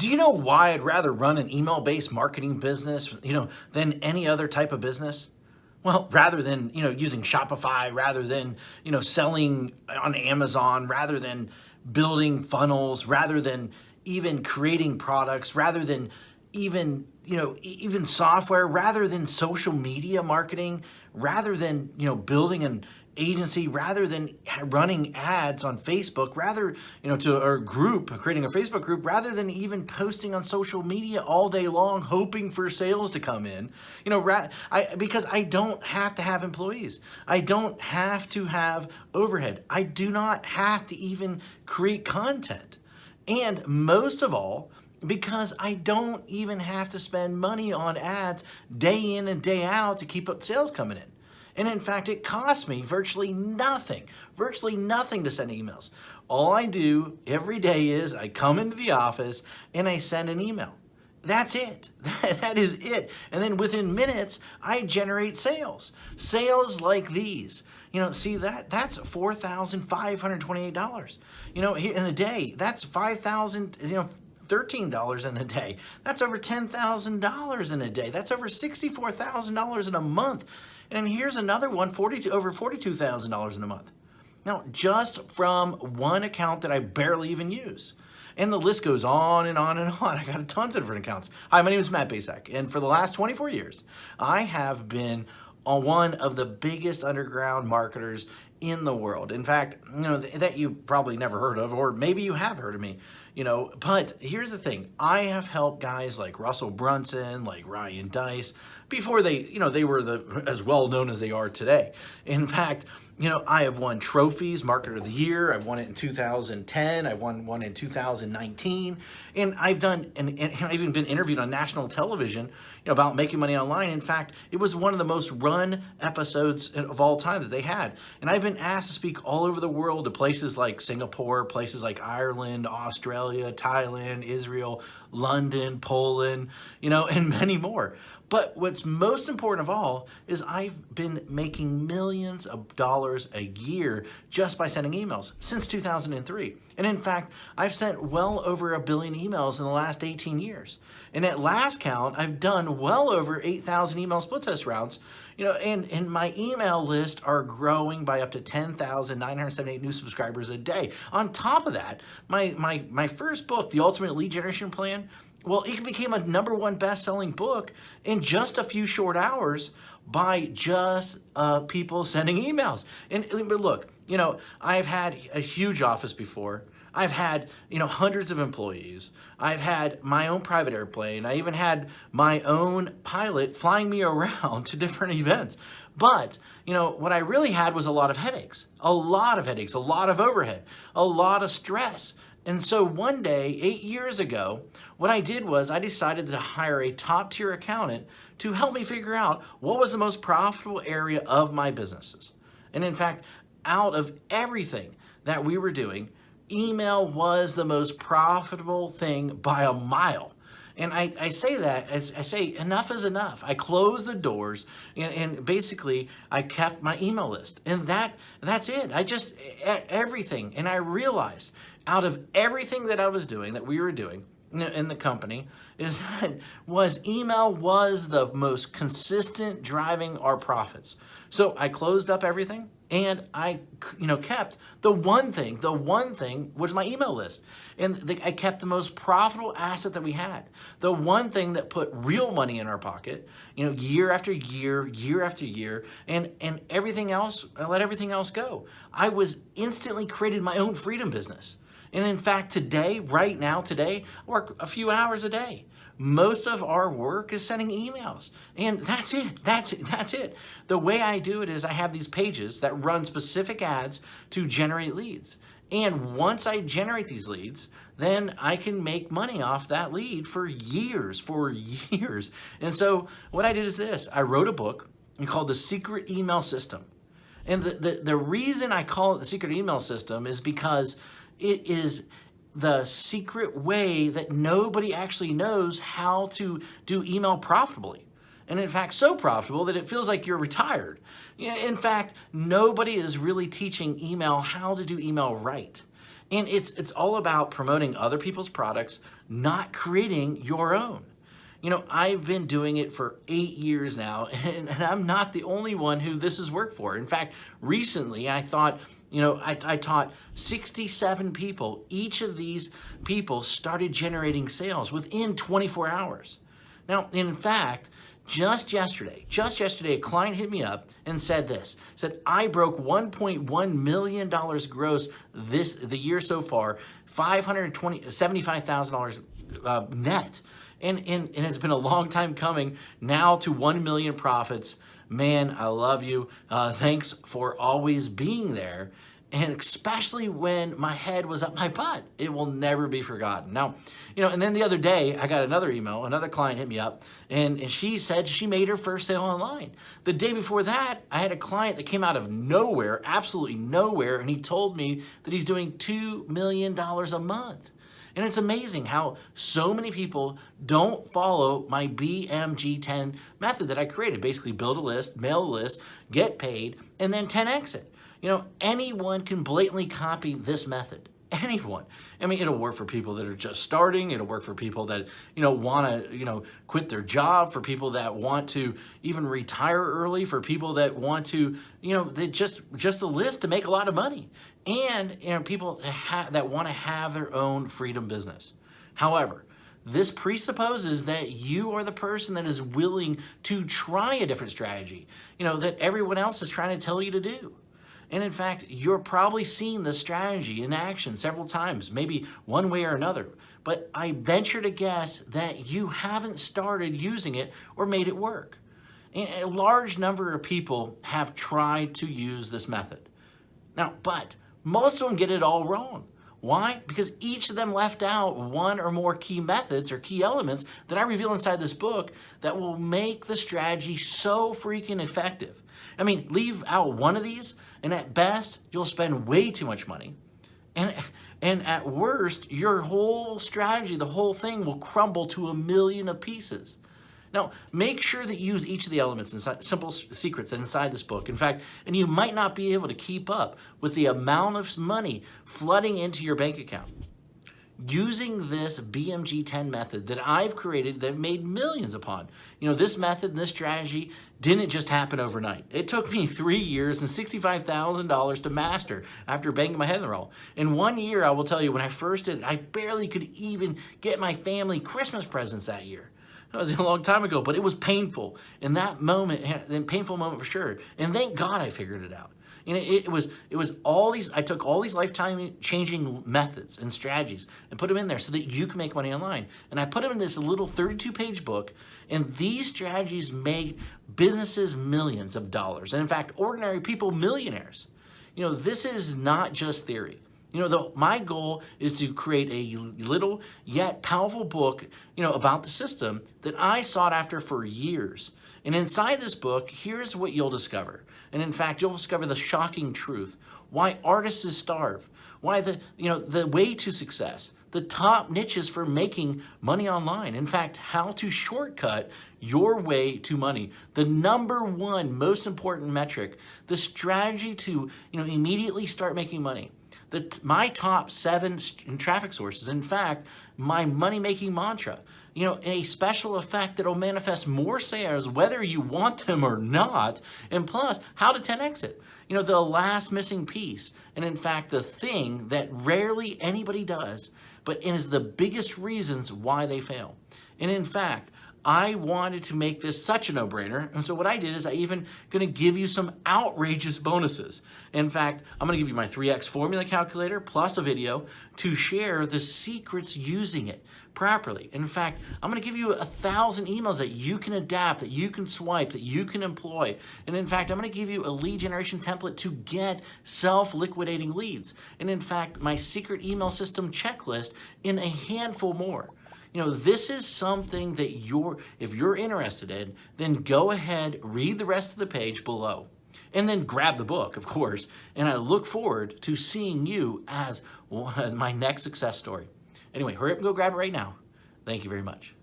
Do you know why I'd rather run an email-based marketing business, than any other type of business? Well, rather than, using Shopify, rather than, selling on Amazon, rather than building funnels, rather than even creating products, rather than even software, rather than social media marketing, rather than, building an agency, rather than running ads on Facebook, rather, to our group, creating a Facebook group, rather than even posting on social media all day long, hoping for sales to come in, because I don't have to have employees. I don't have to have overhead. I do not have to even create content. And most of all, because I don't even have to spend money on ads day in and day out to keep up sales coming in. And in fact, it costs me virtually nothing to send emails. All I do every day is I come into the office and I send an email. That's it. That is it. And then within minutes, I generate sales. Sales like these. See that's $4,528. In a day, that's $5,000, $13 in a day. That's over $10,000 in a day. That's over $64,000 in a month. And here's another one, over $42,000 in a month. Now, just from one account that I barely even use. And the list goes on and on and on. I got tons of different accounts. Hi, my name is Matt Basak, and for the last 24 years, I have been one of the biggest underground marketers in the world. In fact, that you probably never heard of, or maybe you have heard of me, but here's the thing. I have helped guys like Russell Brunson, like Ryan Dice, before they were as well known as they are today. In fact, I have won trophies, Marketer of the Year. I've won it in 2010. I won one in 2019. And I've even been interviewed on national television, about making money online. In fact, it was one of the most run episodes of all time that they had. And I've been asked to speak all over the world to places like Singapore, places like Ireland, Australia, Thailand, Israel, London, Poland, and many more. But what's most important of all is I've been making millions of dollars a year just by sending emails since 2003. And in fact, I've sent well over 1 billion emails in the last 18 years. And at last count, I've done well over 8,000 email split test rounds, and my email list are growing by up to 10,978 new subscribers a day. On top of that, my first book, The Ultimate Lead Generation Plan, well, it became a #1 best-selling book in just a few short hours by just people sending emails. But look, I've had a huge office before. I've had, hundreds of employees. I've had my own private airplane. I even had my own pilot flying me around to different events. But, what I really had was a lot of headaches, a lot of overhead, a lot of stress. And so one day, 8 years ago, what I did was I decided to hire a top-tier accountant to help me figure out what was the most profitable area of my businesses. And in fact, out of everything that we were doing, email was the most profitable thing by a mile. And I say that as I say, enough is enough. I closed the doors and basically I kept my email list. And that's it. I just, everything. And I realized out of everything that I was doing, that we were doing in the company, email was the most consistent driving our profits. So I closed up everything and I, kept the one thing was my email list. And I kept the most profitable asset that we had. The one thing that put real money in our pocket, year after year, year after year, and everything else, I let everything else go. I was instantly created my own freedom business. And in fact, right now, I work a few hours a day. Most of our work is sending emails. And that's it. The way I do it is I have these pages that run specific ads to generate leads. And once I generate these leads, then I can make money off that lead for years. And so what I did is this. I wrote a book called The Secret Email System. And the reason I call it The Secret Email System is because it is the secret way that nobody actually knows how to do email profitably. And in fact, so profitable that it feels like you're retired. In fact, nobody is really teaching email how to do email right. And it's all about promoting other people's products, not creating your own. I've been doing it for 8 years now, and I'm not the only one who this has worked for. In fact, recently I thought, I taught 67 people. Each of these people started generating sales within 24 hours. Now, in fact, just yesterday, a client hit me up and said I broke $1.1 million gross the year so far, $75,000 net. And it's been a long time coming now to 1 million profits. Man, I love you. Thanks for always being there. And especially when my head was up my butt, it will never be forgotten. Now, and then the other day I got another email, another client hit me up, and she said she made her first sale online. The day before that, I had a client that came out of nowhere, absolutely nowhere, and he told me that he's doing $2 million a month. And it's amazing how so many people don't follow my BMG10 method that I created. Basically, build a list, mail a list, get paid, and then 10x it. Anyone can blatantly copy this method. Anyone. I mean, it'll work for people that are just starting. It'll work for people that, want to, quit their job, for people that want to even retire early, for people that want to, they just a list to make a lot of money. And, people that want to have their own freedom business. However, this presupposes that you are the person that is willing to try a different strategy, that everyone else is trying to tell you to do. And in fact, you're probably seen this strategy in action several times, maybe one way or another. But I venture to guess that you haven't started using it or made it work. A large number of people have tried to use this method. Now, but most of them get it all wrong. Why? Because each of them left out one or more key methods or key elements that I reveal inside this book that will make the strategy so freaking effective. I mean, leave out one of these, and at best, you'll spend way too much money. And at worst, your whole strategy, the whole thing will crumble to 1,000,000 pieces. Now, make sure that you use each of the elements inside, simple secrets inside this book. In fact, and you might not be able to keep up with the amount of money flooding into your bank account. Using this BMG10 method that I've created that I've made millions upon. This method and this strategy didn't just happen overnight. It took me 3 years and $65,000 to master after banging my head in the wall. In 1 year, I will tell you, when I first did it, I barely could even get my family Christmas presents that year. That was a long time ago, but it was painful. In that moment, a painful moment for sure. And thank God I figured it out. And it was all these, I took all these lifetime changing methods and strategies and put them in there so that you can make money online. And I put them in this little 32-page book, and these strategies make businesses millions of dollars. And in fact, ordinary people millionaires. This is not just theory. My goal is to create a little yet powerful book, about the system that I sought after for years. And inside this book, here's what you'll discover. And in fact, you'll discover the shocking truth. Why artists starve. Why the way to success. The top niches for making money online. In fact, how to shortcut your way to money. The #1 most important metric. The strategy to, immediately start making money. My top 7 traffic sources. In fact, my money-making mantra. A special effect that will manifest more sales whether you want them or not. And plus, how to 10x it. The last missing piece. And in fact, the thing that rarely anybody does, but is the biggest reasons why they fail. And in fact, I wanted to make this such a no-brainer, and so what I did is I even going to give you some outrageous bonuses. In fact, I'm going to give you my 3x formula calculator plus a video to share the secrets using it properly. In fact, I'm going to give you 1,000 emails that you can adapt, that you can swipe, that you can employ. And in fact, I'm going to give you a lead generation template to get self-liquidating leads. And in fact, my secret email system checklist in a handful more. This is something that if you're interested in, then go ahead, read the rest of the page below, and then grab the book, of course. And I look forward to seeing you as my next success story. Anyway, hurry up and go grab it right now. Thank you very much.